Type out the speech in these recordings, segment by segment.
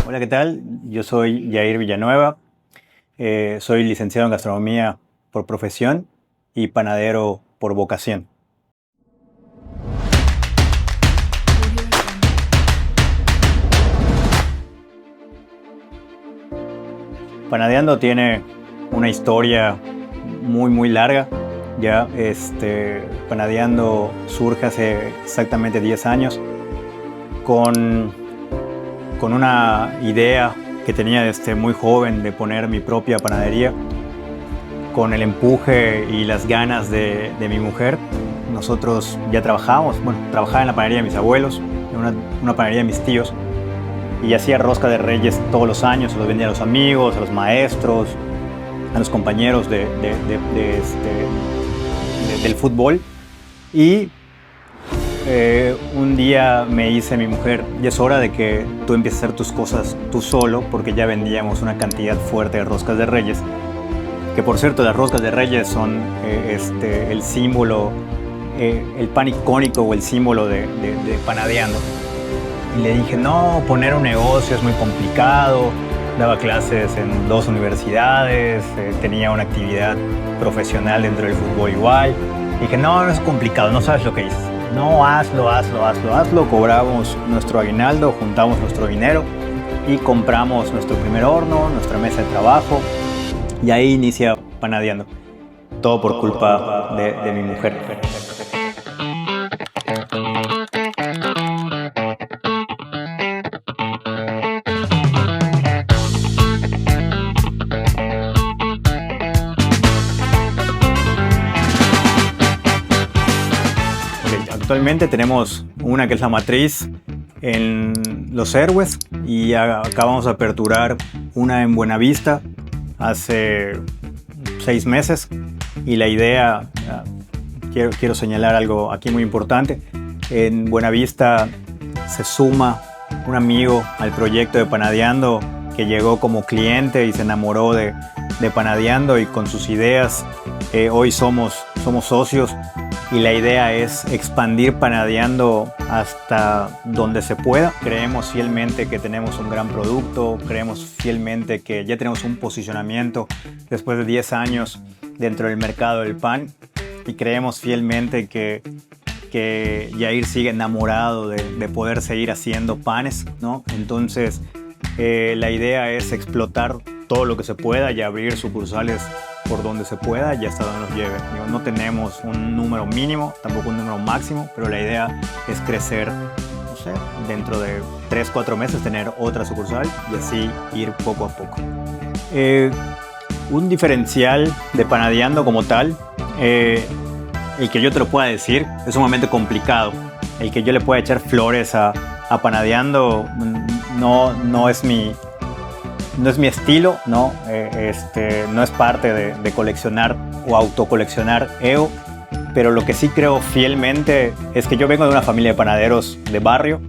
Hola, ¿qué tal? Yo soy Yair Villanueva, soy licenciado en gastronomía por profesión y panadero por vocación. Panadeando tiene una historia muy larga. Ya, Panadeando surge hace exactamente 10 años con, con una idea que tenía desde muy joven de poner mi propia panadería, con el empuje y las ganas de mi mujer. Nosotros ya trabajábamos, trabajaba en la panadería de mis abuelos, en una panadería de mis tíos, y hacía rosca de reyes todos los años, se los vendía a los amigos, a los maestros, a los compañeros del fútbol. Y un día me dice mi mujer, ya es hora de que tú empieces a hacer tus cosas tú solo, porque ya vendíamos una cantidad fuerte de roscas de reyes. Que por cierto, las roscas de reyes son el símbolo, el pan icónico o el símbolo de Panadeando. Y le dije, no, poner un negocio es muy complicado. Daba clases en 2 universidades, tenía una actividad profesional dentro del fútbol igual. Y dije, no es complicado, no sabes lo que dices. No, hazlo. Cobramos nuestro aguinaldo, juntamos nuestro dinero y compramos nuestro primer horno, nuestra mesa de trabajo. Y ahí inicia Panadeando. Todo por culpa de mi mujer. Actualmente tenemos una que es la matriz en Los Héroes y acabamos de aperturar una en Buenavista hace 6 meses. Y la idea, quiero señalar algo aquí muy importante, en Buenavista se suma un amigo al proyecto de Panadeando que llegó como cliente y se enamoró de Panadeando, y con sus ideas hoy somos socios. Y la idea es expandir Panadeando hasta donde se pueda. Creemos fielmente que tenemos un gran producto, creemos fielmente que ya tenemos un posicionamiento después de 10 años dentro del mercado del pan, y creemos fielmente que Yair sigue enamorado de poder seguir haciendo panes, ¿no? Entonces la idea es explotar todo lo que se pueda y abrir sucursales por donde se pueda y hasta donde nos lleve. No tenemos un número mínimo, tampoco un número máximo, pero la idea es crecer, no sé, dentro de 3-4 meses tener otra sucursal y así ir poco a poco. Un diferencial de Panadeando como tal, el que yo te lo pueda decir, es sumamente complicado. El que yo le pueda echar flores a Panadeando no es mi estilo, ¿no? No es parte de coleccionar o autocoleccionar EO, pero lo que sí creo fielmente es que yo vengo de una familia de panaderos de barrio,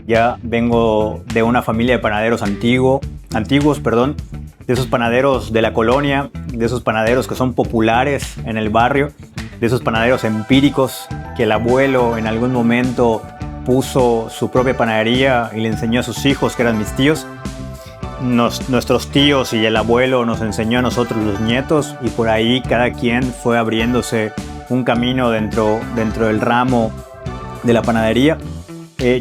ya vengo de una familia de panaderos antiguos, de esos panaderos de la colonia, de esos panaderos que son populares en el barrio, de esos panaderos empíricos que el abuelo en algún momento puso su propia panadería y le enseñó a sus hijos, que eran mis tíos. Nuestros tíos y el abuelo nos enseñó a nosotros los nietos, y por ahí cada quien fue abriéndose un camino dentro del ramo de la panadería.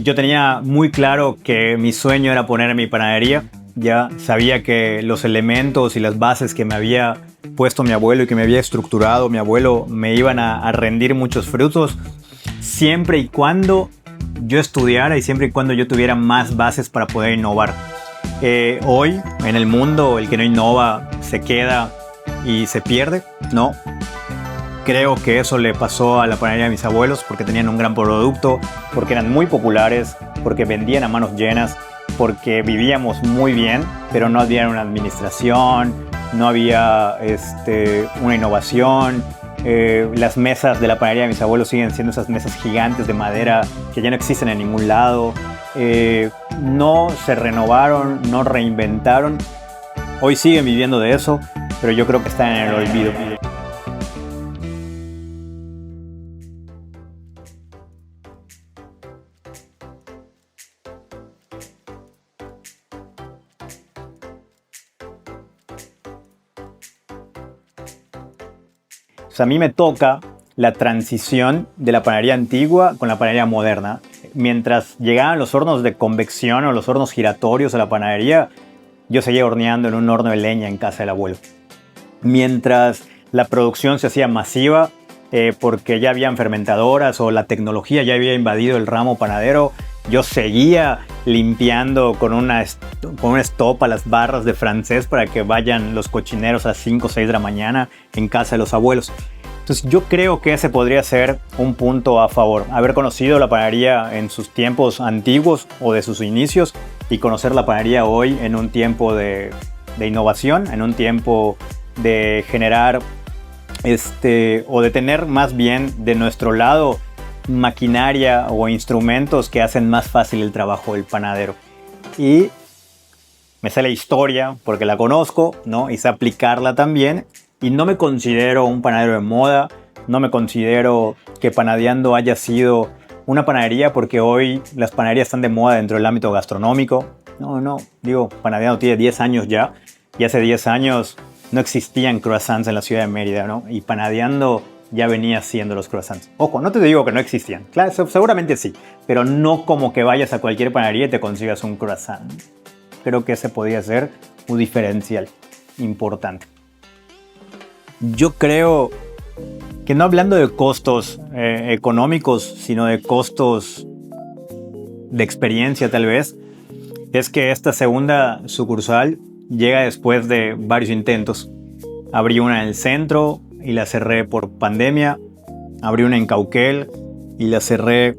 Yo tenía muy claro que mi sueño era poner mi panadería. Ya sabía que los elementos y las bases que me había puesto mi abuelo y que me había estructurado mi abuelo me iban a rendir muchos frutos, siempre y cuando yo estudiara y siempre y cuando yo tuviera más bases para poder innovar. Hoy en el mundo el que no innova se queda y se pierde, ¿no? Creo que eso le pasó a la panadería de mis abuelos porque tenían un gran producto, porque eran muy populares, porque vendían a manos llenas, porque vivíamos muy bien, pero no había una administración, no había una innovación. Las mesas de la panadería de mis abuelos siguen siendo esas mesas gigantes de madera que ya no existen en ningún lado. No se renovaron, no reinventaron. Hoy siguen viviendo de eso, pero yo creo que están en el olvido. Pues a mí me toca la transición de la panadería antigua con la panadería moderna. Mientras llegaban los hornos de convección o los hornos giratorios a la panadería, yo seguía horneando en un horno de leña en casa del abuelo. Mientras la producción se hacía masiva, porque ya habían fermentadoras o la tecnología ya había invadido el ramo panadero, yo seguía limpiando con una estopa las barras de francés para que vayan los cochineros a las 5 o 6 de la mañana en casa de los abuelos. Entonces yo creo que ese podría ser un punto a favor. Haber conocido la panadería en sus tiempos antiguos o de sus inicios y conocer la panadería hoy en un tiempo de innovación, en un tiempo de generar o de tener más bien de nuestro lado maquinaria o instrumentos que hacen más fácil el trabajo del panadero. Y me sé la historia porque la conozco, ¿no? Y sé aplicarla también. Y no me considero un panadero de moda, no me considero que Panadeando haya sido una panadería porque hoy las panaderías están de moda dentro del ámbito gastronómico. No, digo, Panadeando tiene 10 años ya, y hace 10 años no existían croissants en la ciudad de Mérida, ¿no? Y Panadeando ya venía haciendo los croissants. Ojo, no te digo que no existían, claro, seguramente sí, pero no como que vayas a cualquier panadería y te consigas un croissant. Creo que ese podría ser un diferencial importante. Yo creo que no hablando de costos económicos, sino de costos de experiencia tal vez, es que esta segunda sucursal llega después de varios intentos. Abrí una en el centro y la cerré por pandemia. Abrí una en Cauquel y la cerré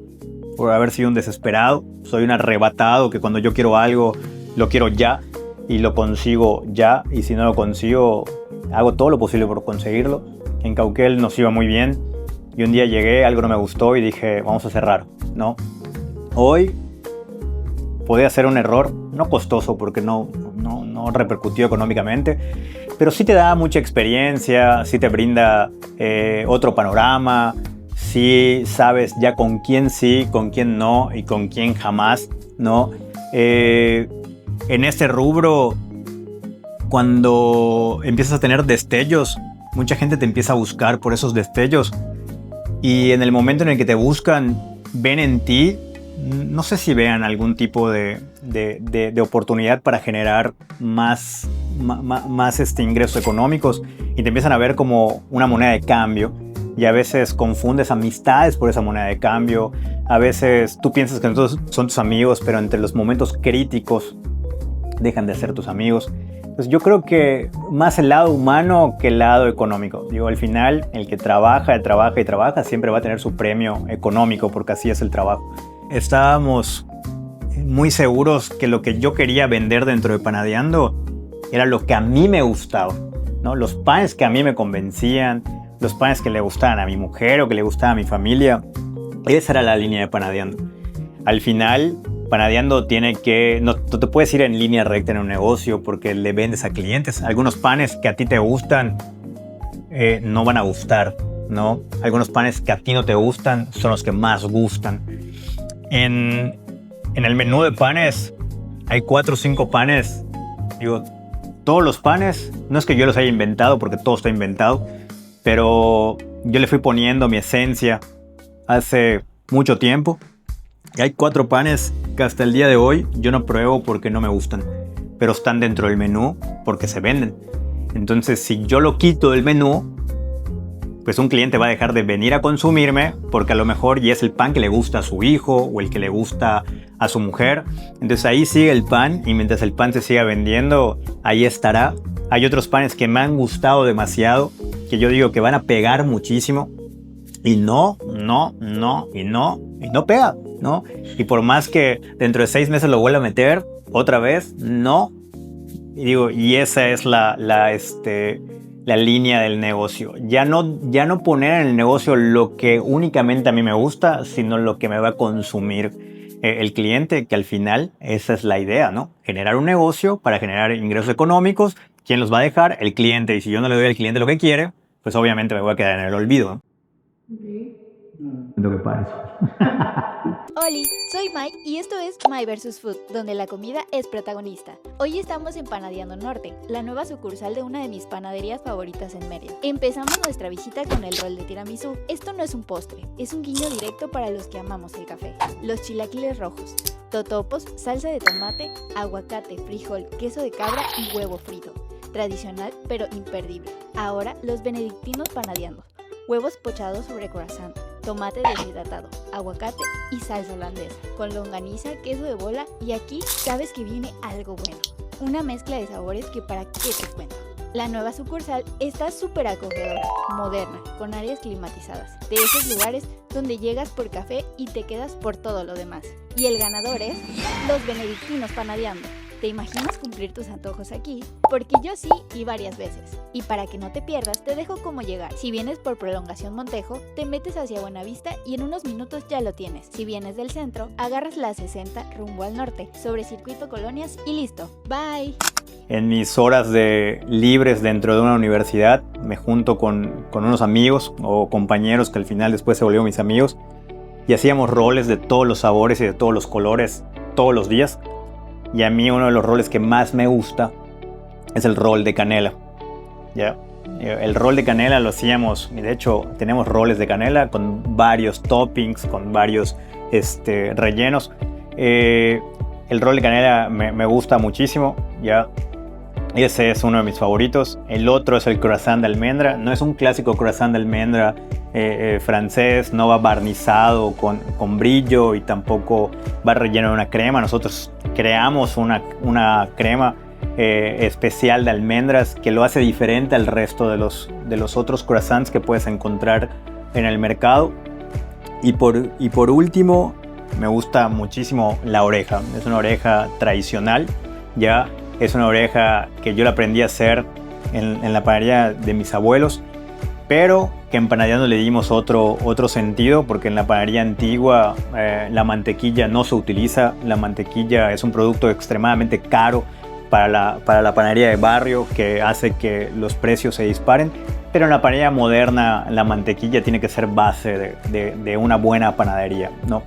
por haber sido un desesperado. Soy un arrebatado que cuando yo quiero algo, lo quiero ya y lo consigo ya. Y si no lo consigo, hago todo lo posible por conseguirlo. En Cauquel nos iba muy bien y un día llegué, algo no me gustó y dije, vamos a cerrar, ¿no? Hoy podía ser un error, no costoso porque no repercutió económicamente, pero sí te da mucha experiencia, sí te brinda otro panorama, sí sabes ya con quién sí, con quién no y con quién jamás, ¿no? En este rubro, cuando empiezas a tener destellos, mucha gente te empieza a buscar por esos destellos y en el momento en el que te buscan, ven en ti, no sé si vean algún tipo de oportunidad para generar más ingresos económicos y te empiezan a ver como una moneda de cambio y a veces confundes amistades por esa moneda de cambio, a veces tú piensas que todos son tus amigos, pero entre los momentos críticos dejan de ser tus amigos. Entonces yo creo que más el lado humano que el lado económico. Digo, al final el que trabaja siempre va a tener su premio económico porque así es el trabajo. Estábamos muy seguros que lo que yo quería vender dentro de Panadeando era lo que a mí me gustaba, ¿no? Los panes que a mí me convencían, los panes que le gustaban a mi mujer o que le gustaban a mi familia. Esa era la línea de Panadeando. Al final, Panadeando tiene que... No te puedes ir en línea recta en un negocio porque le vendes a clientes. Algunos panes que a ti te gustan no van a gustar, ¿no? Algunos panes que a ti no te gustan son los que más gustan. En el menú de panes hay 4 o 5 panes. Digo, todos los panes, no es que yo los haya inventado porque todo está inventado, pero yo le fui poniendo mi esencia hace mucho tiempo. Y hay 4 panes que hasta el día de hoy yo no pruebo porque no me gustan, pero están dentro del menú porque se venden. Entonces, si yo lo quito del menú, pues un cliente va a dejar de venir a consumirme porque a lo mejor ya es el pan que le gusta a su hijo o el que le gusta a su mujer. Entonces ahí sigue el pan y mientras el pan se siga vendiendo, ahí estará. Hay otros panes que me han gustado demasiado, que yo digo que van a pegar muchísimo y no pega, ¿no? Y por más que dentro de 6 meses lo vuelva a meter otra vez, no. Y digo, y esa es la línea del negocio. Ya no poner en el negocio lo que únicamente a mí me gusta, sino lo que me va a consumir el cliente, que al final esa es la idea, ¿no? Generar un negocio para generar ingresos económicos. ¿Quién los va a dejar? El cliente. Y si yo no le doy al cliente lo que quiere, pues obviamente me voy a quedar en el olvido, ¿no? Okay. Lo que parece. Oli, soy Mai y esto es Mai vs Food, donde la comida es protagonista. Hoy estamos en Panadeando Norte, la nueva sucursal de una de mis panaderías favoritas en Mérida. Empezamos nuestra visita con el rol de tiramisú. Esto no es un postre, es un guiño directo para los que amamos el café. Los chilaquiles rojos, totopos, salsa de tomate, aguacate, frijol, queso de cabra y huevo frito. Tradicional pero imperdible. Ahora los benedictinos panadeando. Huevos pochados sobre croissant, tomate deshidratado, aguacate y salsa holandesa, con longaniza, queso de bola y aquí sabes que viene algo bueno. Una mezcla de sabores que para qué te cuento. La nueva sucursal está súper acogedora, moderna, con áreas climatizadas, de esos lugares donde llegas por café y te quedas por todo lo demás. Y el ganador es los benedictinos panadeando. ¿Te imaginas cumplir tus antojos aquí? Porque yo sí y varias veces. Y para que no te pierdas, te dejo cómo llegar. Si vienes por Prolongación Montejo, te metes hacia Buenavista y en unos minutos ya lo tienes. Si vienes del centro, agarras la 60 rumbo al norte, sobre Circuito Colonias y listo. Bye. En mis horas libres dentro de una universidad, me junto con unos amigos o compañeros que al final después se volvieron mis amigos y hacíamos roles de todos los sabores y de todos los colores todos los días. Y a mí uno de los roles que más me gusta es el rol de canela. ¿Ya? El rol de canela lo hacíamos, y de hecho tenemos roles de canela con varios toppings, con varios rellenos. El rol de canela me gusta muchísimo, ¿ya? Ese es uno de mis favoritos. El otro es el croissant de almendra. No es un clásico croissant de almendra francés, no va barnizado con brillo y tampoco va relleno de una crema. Nosotros creamos una crema especial de almendras que lo hace diferente al resto de los otros croissants que puedes encontrar en el mercado. Y por último, me gusta muchísimo la oreja. Es una oreja tradicional, ya. Es una oreja que yo la aprendí a hacer en la panadería de mis abuelos, pero que en Panadeando le dimos otro sentido, porque en la panadería antigua la mantequilla no se utiliza. La mantequilla es un producto extremadamente caro para la panadería de barrio, que hace que los precios se disparen. Pero en la panadería moderna la mantequilla tiene que ser base de una buena panadería, ¿no?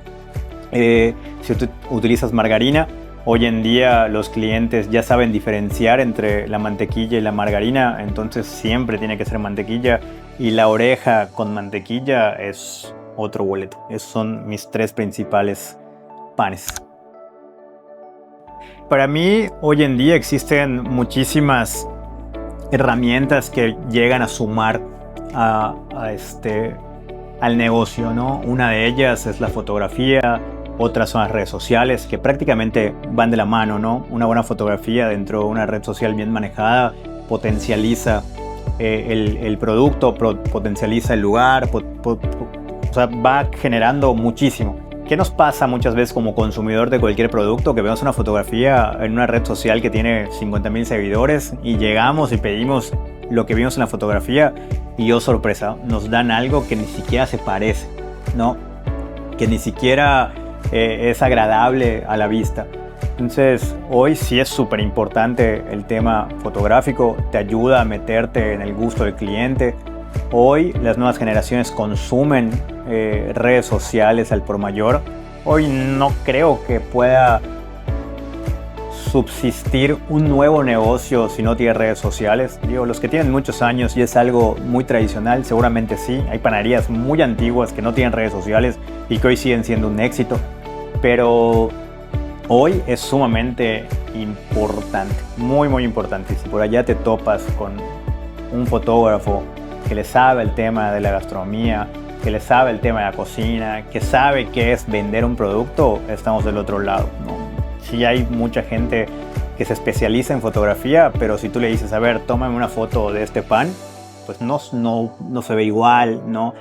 Si tú utilizas margarina, hoy en día los clientes ya saben diferenciar entre la mantequilla y la margarina, entonces siempre tiene que ser mantequilla, y la oreja con mantequilla es otro boleto. Esos son mis tres principales panes. Para mí hoy en día existen muchísimas herramientas que llegan a sumar al negocio, ¿no? Una de ellas es la fotografía. Otras son las redes sociales, que prácticamente van de la mano, ¿no? Una buena fotografía dentro de una red social bien manejada potencializa el producto, potencializa el lugar, o sea, va generando muchísimo. ¿Qué nos pasa muchas veces como consumidor de cualquier producto? Que vemos una fotografía en una red social que tiene 50,000 seguidores y llegamos y pedimos lo que vimos en la fotografía y, oh sorpresa, nos dan algo que ni siquiera se parece, ¿no? Que ni siquiera es agradable a la vista. Entonces hoy sí es súper importante el tema fotográfico, te ayuda a meterte en el gusto del cliente. Hoy las nuevas generaciones consumen redes sociales al por mayor. Hoy no creo que pueda subsistir un nuevo negocio si no tiene redes sociales. Digo, los que tienen muchos años y es algo muy tradicional, seguramente sí. Hay panaderías muy antiguas que no tienen redes sociales y que hoy siguen siendo un éxito. Pero hoy es sumamente importante, muy muy importante. Si por allá te topas con un fotógrafo que le sabe el tema de la gastronomía, que le sabe el tema de la cocina, que sabe qué es vender un producto, estamos del otro lado, ¿no? Sí hay mucha gente que se especializa en fotografía, pero si tú le dices, a ver, tómame una foto de este pan, pues no se ve igual, no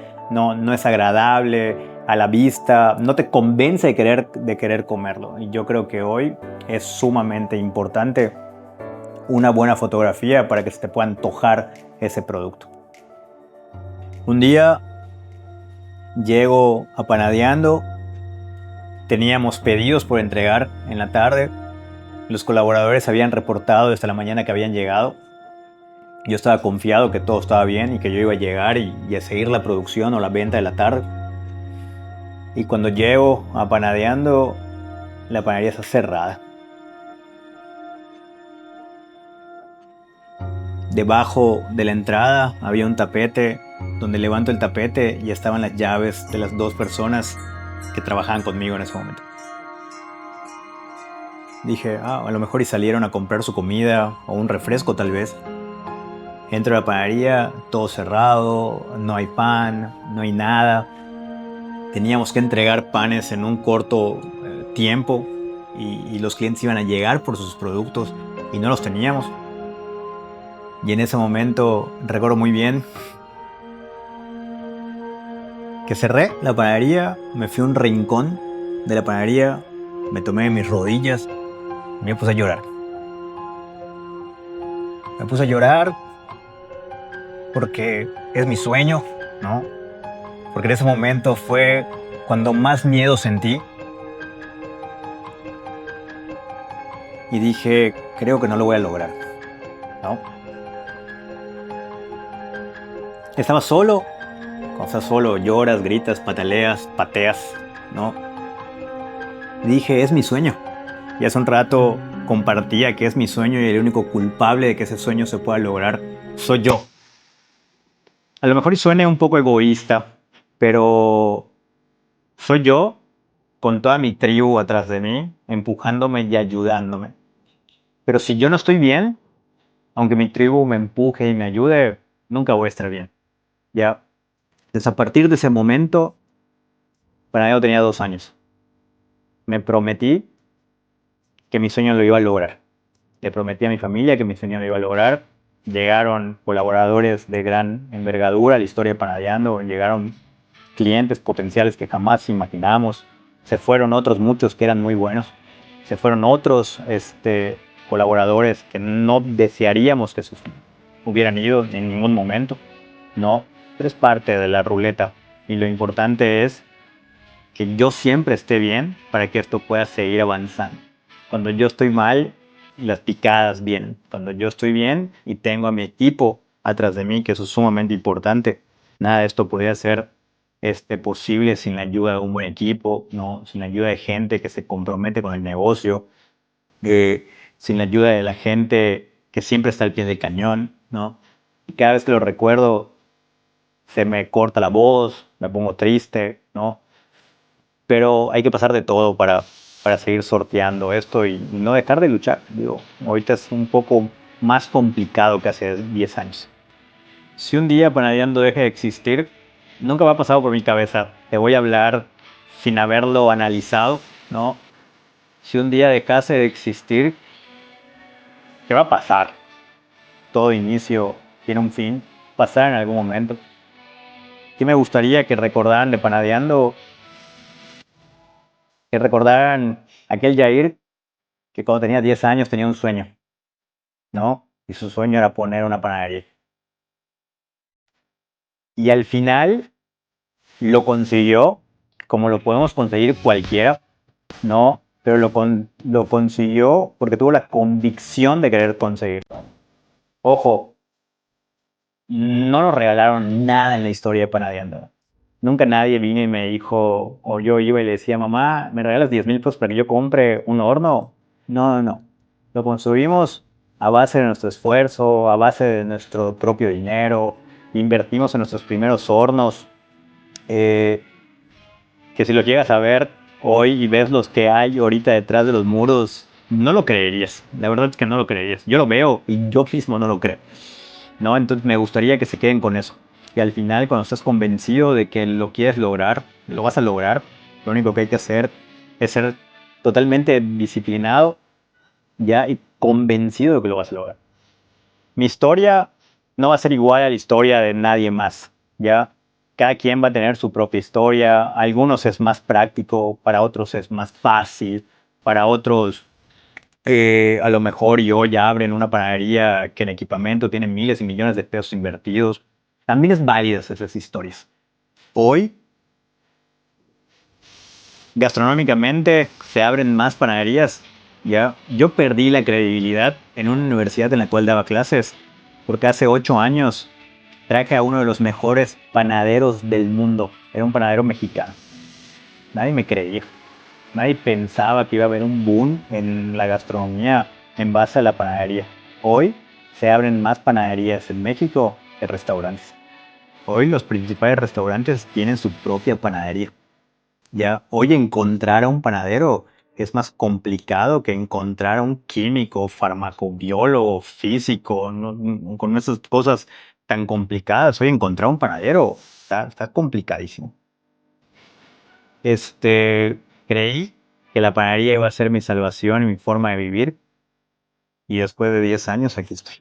es agradable a la vista, no te convence de querer comerlo. Y yo creo que hoy es sumamente importante una buena fotografía para que se te pueda antojar ese producto. Un día llego a Panadeando, teníamos pedidos por entregar en la tarde, los colaboradores habían reportado desde la mañana que habían llegado. Yo estaba confiado que todo estaba bien y que yo iba a llegar y a seguir la producción o la venta de la tarde. Y cuando llego a Panadeando, la panadería está cerrada. Debajo de la entrada había un tapete donde levanto el tapete y estaban las llaves de las 2 personas que trabajaban conmigo en ese momento. Dije, a lo mejor y salieron a comprar su comida o un refresco tal vez. Entro a la panadería, todo cerrado, no hay pan, no hay nada. Teníamos que entregar panes en un corto tiempo y los clientes iban a llegar por sus productos y no los teníamos. Y en ese momento recuerdo muy bien que cerré la panadería, me fui a un rincón de la panadería, me tomé mis rodillas y me puse a llorar. Me puse a llorar porque es mi sueño, ¿no? Porque en ese momento fue cuando más miedo sentí. Y dije, creo que no lo voy a lograr, ¿no? Estaba solo. Cuando estás solo, lloras, gritas, pataleas, pateas, ¿no? Dije, es mi sueño. Y hace un rato compartía que es mi sueño y el único culpable de que ese sueño se pueda lograr soy yo. A lo mejor y suene un poco egoísta, pero soy yo con toda mi tribu atrás de mí, empujándome y ayudándome. Pero si yo no estoy bien, aunque mi tribu me empuje y me ayude, nunca voy a estar bien. Ya, desde a partir de ese momento, para mí yo tenía 2 años. Me prometí que mi sueño lo iba a lograr. Le prometí a mi familia que mi sueño lo iba a lograr. Llegaron colaboradores de gran envergadura a la historia de Panadeando. Llegaron clientes potenciales que jamás imaginamos. Se fueron otros muchos que eran muy buenos. Se fueron otros colaboradores que no desearíamos que hubieran ido en ningún momento. No, pero es parte de la ruleta. Y lo importante es que yo siempre esté bien para que esto pueda seguir avanzando. Cuando yo estoy mal, las picadas vienen. Cuando yo estoy bien y tengo a mi equipo atrás de mí, que eso es sumamente importante, nada de esto podría ser posible sin la ayuda de un buen equipo, ¿no? Sin la ayuda de gente que se compromete con el negocio, sin la ayuda de la gente que siempre está al pie del cañón, ¿no? Y cada vez que lo recuerdo, se me corta la voz, me pongo triste, ¿no? Pero hay que pasar de todo para seguir sorteando esto y no dejar de luchar. Digo, ahorita es un poco más complicado que hace 10 años. Si un día Panadeando deje de existir, nunca me ha pasado por mi cabeza. Te voy a hablar sin haberlo analizado, ¿no? Si un día dejase de existir, ¿qué va a pasar? Todo inicio tiene un fin, pasar en algún momento. ¿Qué me gustaría que recordaran de Panadeando? Que recordaran aquel Jair que cuando tenía 10 años tenía un sueño, ¿no? Y su sueño era poner una panadería. Y al final lo consiguió, como lo podemos conseguir cualquiera, ¿no? Pero lo consiguió porque tuvo la convicción de querer conseguirlo. Ojo, no nos regalaron nada en la historia de Panadeando. Nunca nadie vino y me dijo, o yo iba y le decía, mamá, ¿me regalas 10,000 pesos para que yo compre un horno? No. Lo construimos a base de nuestro esfuerzo, a base de nuestro propio dinero. Invertimos en nuestros primeros hornos. Que si los llegas a ver hoy y ves los que hay ahorita detrás de los muros, no lo creerías. La verdad es que no lo creerías. Yo lo veo y yo mismo no lo creo, ¿no? Entonces me gustaría que se queden con eso. Y al final, cuando estás convencido de que lo quieres lograr, lo vas a lograr. Lo único que hay que hacer es ser totalmente disciplinado ya y convencido de que lo vas a lograr. Mi historia no va a ser igual a la historia de nadie más, ¿ya? Cada quien va a tener su propia historia. Algunos es más práctico, para otros es más fácil, para otros a lo mejor y hoy ya abren una panadería que en equipamiento tiene miles y millones de pesos invertidos. También es válidas esas historias. Hoy, gastronómicamente, se abren más panaderías. ¿Ya? Yo perdí la credibilidad en una universidad en la cual daba clases porque hace 8 años traje a uno de los mejores panaderos del mundo. Era un panadero mexicano. nadie me creía. Nadie pensaba que iba a haber un boom en la gastronomía en base a la panadería. Hoy se abren más panaderías en México que restaurantes. Hoy los principales restaurantes tienen su propia panadería. Ya hoy encontrar a un panadero es más complicado que encontrar a un químico, farmacobiólogo, físico, con esas cosas tan complicadas. Hoy encontrar un panadero está complicadísimo. Creí que la panadería iba a ser mi salvación y mi forma de vivir, y después de 10 años aquí estoy.